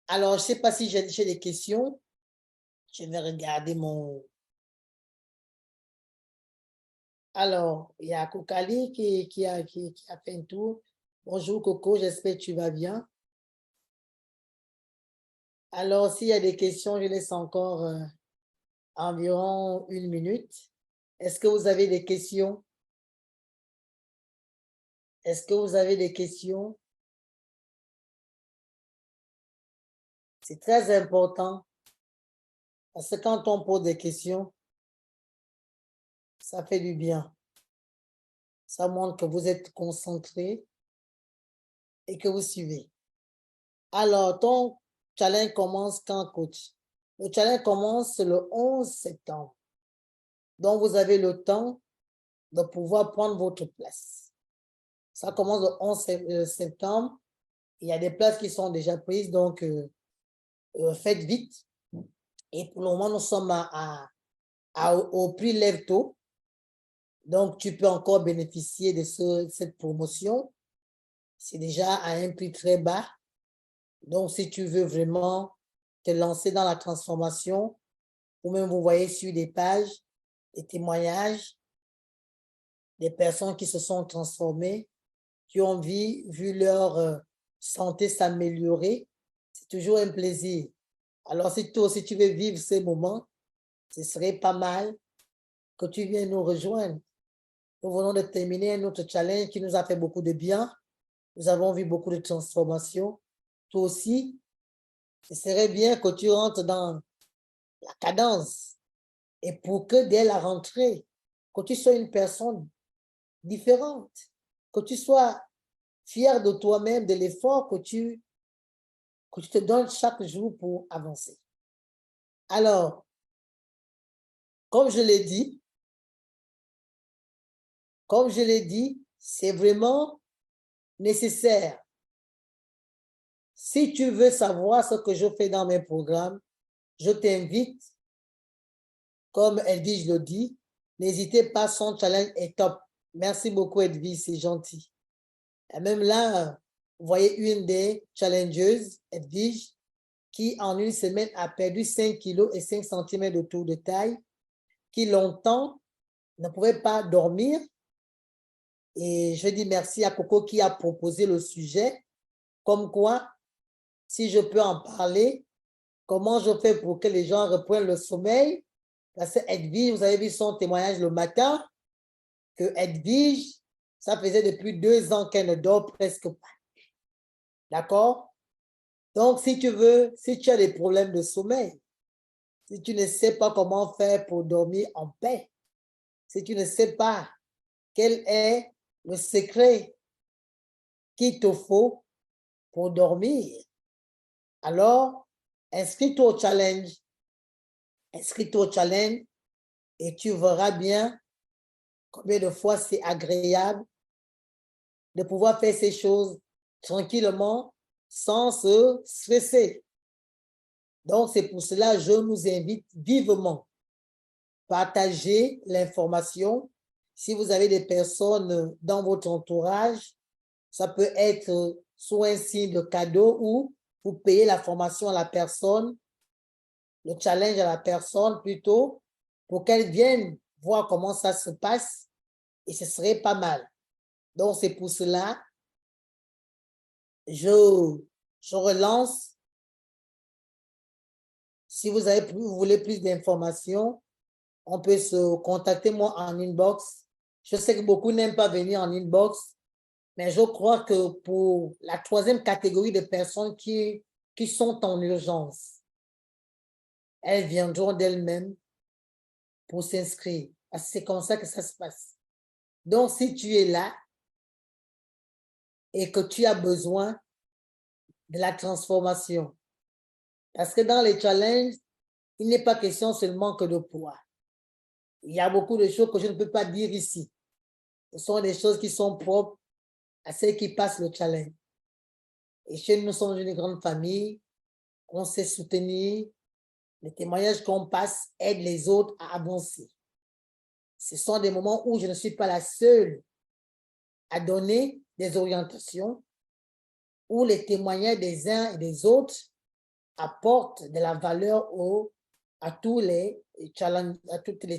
Alors, je ne sais pas si j'ai des questions. Je vais regarder mon... Alors, il y a Kokali qui a fait un tour. Bonjour Coco, j'espère que tu vas bien. Alors, s'il y a des questions, je laisse encore environ 1 minute. Est-ce que vous avez des questions? Est-ce que vous avez des questions? C'est très important parce que quand on pose des questions, ça fait du bien. Ça montre que vous êtes concentré et que vous suivez. Alors, ton challenge commence quand, coach? Le challenge commence le 11 septembre. Donc, vous avez le temps de pouvoir prendre votre place. Ça commence le 11 septembre. Il y a des places qui sont déjà prises, donc faites vite. Et pour le moment, nous sommes au prix lève-tôt. Donc, tu peux encore bénéficier de cette promotion. C'est déjà à un prix très bas. Donc, si tu veux vraiment te lancer dans la transformation, ou même vous voyez sur des pages, des témoignages, des personnes qui se sont transformées, qui ont vu leur santé s'améliorer, c'est toujours un plaisir. Alors, si toi aussi tu veux vivre ces moments, ce serait pas mal que tu viennes nous rejoindre. Nous venons de terminer un autre challenge qui nous a fait beaucoup de bien. Nous avons vu beaucoup de transformations. Toi aussi, ce serait bien que tu rentres dans la cadence et pour que dès la rentrée, que tu sois une personne différente, que tu sois fier de toi-même, de l'effort que tu te donnes chaque jour pour avancer. Alors, comme je l'ai dit, c'est vraiment nécessaire. Si tu veux savoir ce que je fais dans mes programmes, je t'invite, comme Edwige le dit, n'hésitez pas, son challenge est top. Merci beaucoup Edwige, c'est gentil. Et même là, vous voyez une des challengeuses, Edwige, qui en une semaine a perdu 5 kilos et 5 cm de tour de taille, qui longtemps ne pouvait pas dormir. Et je dis merci à Coco qui a proposé le sujet, comme quoi, si je peux en parler, comment je fais pour que les gens reprennent le sommeil. Parce que Edwige, vous avez vu son témoignage le matin, que Edwige, ça faisait depuis 2 ans qu'elle ne dort presque pas. D'accord? Donc, si tu as des problèmes de sommeil, si tu ne sais pas comment faire pour dormir en paix, si tu ne sais pas quel est le secret qu'il te faut pour dormir, alors inscris-toi au challenge. Inscris-toi au challenge et tu verras bien combien de fois c'est agréable de pouvoir faire ces choses tranquillement sans se stresser. Donc, c'est pour cela que je nous invite vivement à partager l'information. Si vous avez des personnes dans votre entourage, ça peut être sous un signe de cadeau ou vous payez la formation à la personne, le challenge à la personne plutôt, pour qu'elle vienne voir comment ça se passe et ce serait pas mal. Donc, c'est pour cela, je relance. Si vous voulez plus d'informations, on peut se contacter moi en inbox. Je sais que beaucoup n'aiment pas venir en inbox, Mais je crois que pour la troisième catégorie de personnes qui sont en urgence, elles viendront d'elles-mêmes pour s'inscrire. Parce que c'est comme ça que ça se passe. Donc, si tu es là et que tu as besoin de la transformation, parce que dans les challenges, il n'est pas question seulement que de poids. Il y a beaucoup de choses que je ne peux pas dire ici. Ce sont des choses qui sont propres à ceux qui passent le challenge. Et chez nous, nous sommes une grande famille, on sait soutenir, les témoignages qu'on passe aident les autres à avancer. Ce sont des moments où je ne suis pas la seule à donner des orientations, où les témoignages des uns et des autres apportent de la valeur à toutes les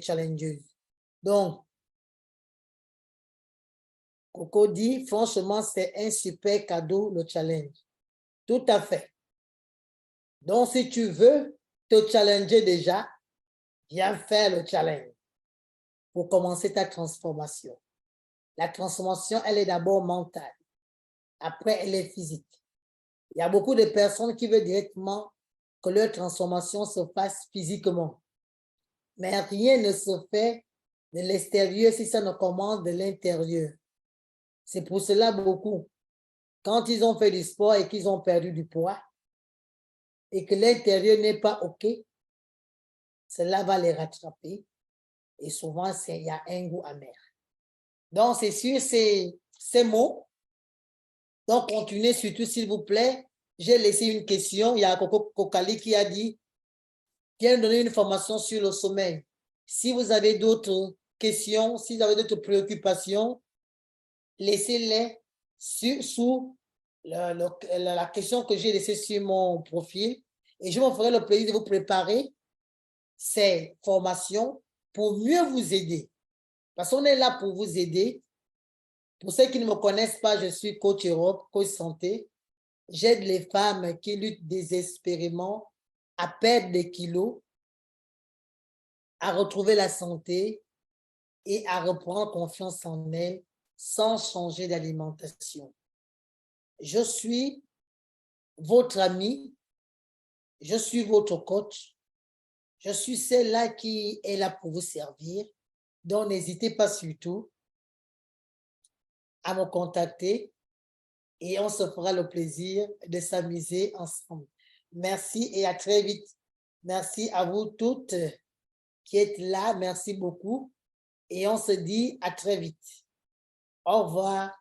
challengeuses. Donc, Coco dit, franchement, c'est un super cadeau, le challenge. Tout à fait. Donc, si tu veux te challenger déjà, viens faire le challenge pour commencer ta transformation. La transformation, elle est d'abord mentale. Après, elle est physique. Il y a beaucoup de personnes qui veulent directement que leur transformation se fasse physiquement. Mais rien ne se fait de l'extérieur si ça ne commence de l'intérieur. C'est pour cela beaucoup, quand ils ont fait du sport et qu'ils ont perdu du poids et que l'intérieur n'est pas OK, cela va les rattraper et souvent, il y a un goût amer. Donc, c'est sur ces mots. Donc, continuez surtout, s'il vous plaît. J'ai laissé une question. Il y a Coco Kokali qui a dit, viens donner une formation sur le sommeil. Si vous avez d'autres questions, si vous avez d'autres préoccupations, laissez-les sous la question que j'ai laissée sur mon profil et je me ferai le plaisir de vous préparer ces formations pour mieux vous aider. Parce qu'on est là pour vous aider. Pour ceux qui ne me connaissent pas, je suis coach Europe, coach santé. J'aide les femmes qui luttent désespérément à perdre des kilos, à retrouver la santé et à reprendre confiance en elles sans changer d'alimentation. Je suis votre ami, je suis votre coach, je suis celle-là qui est là pour vous servir. Donc, n'hésitez pas surtout à me contacter et on se fera le plaisir de s'amuser ensemble. Merci et à très vite. Merci à vous toutes qui êtes là. Merci beaucoup. Et on se dit à très vite. Au revoir.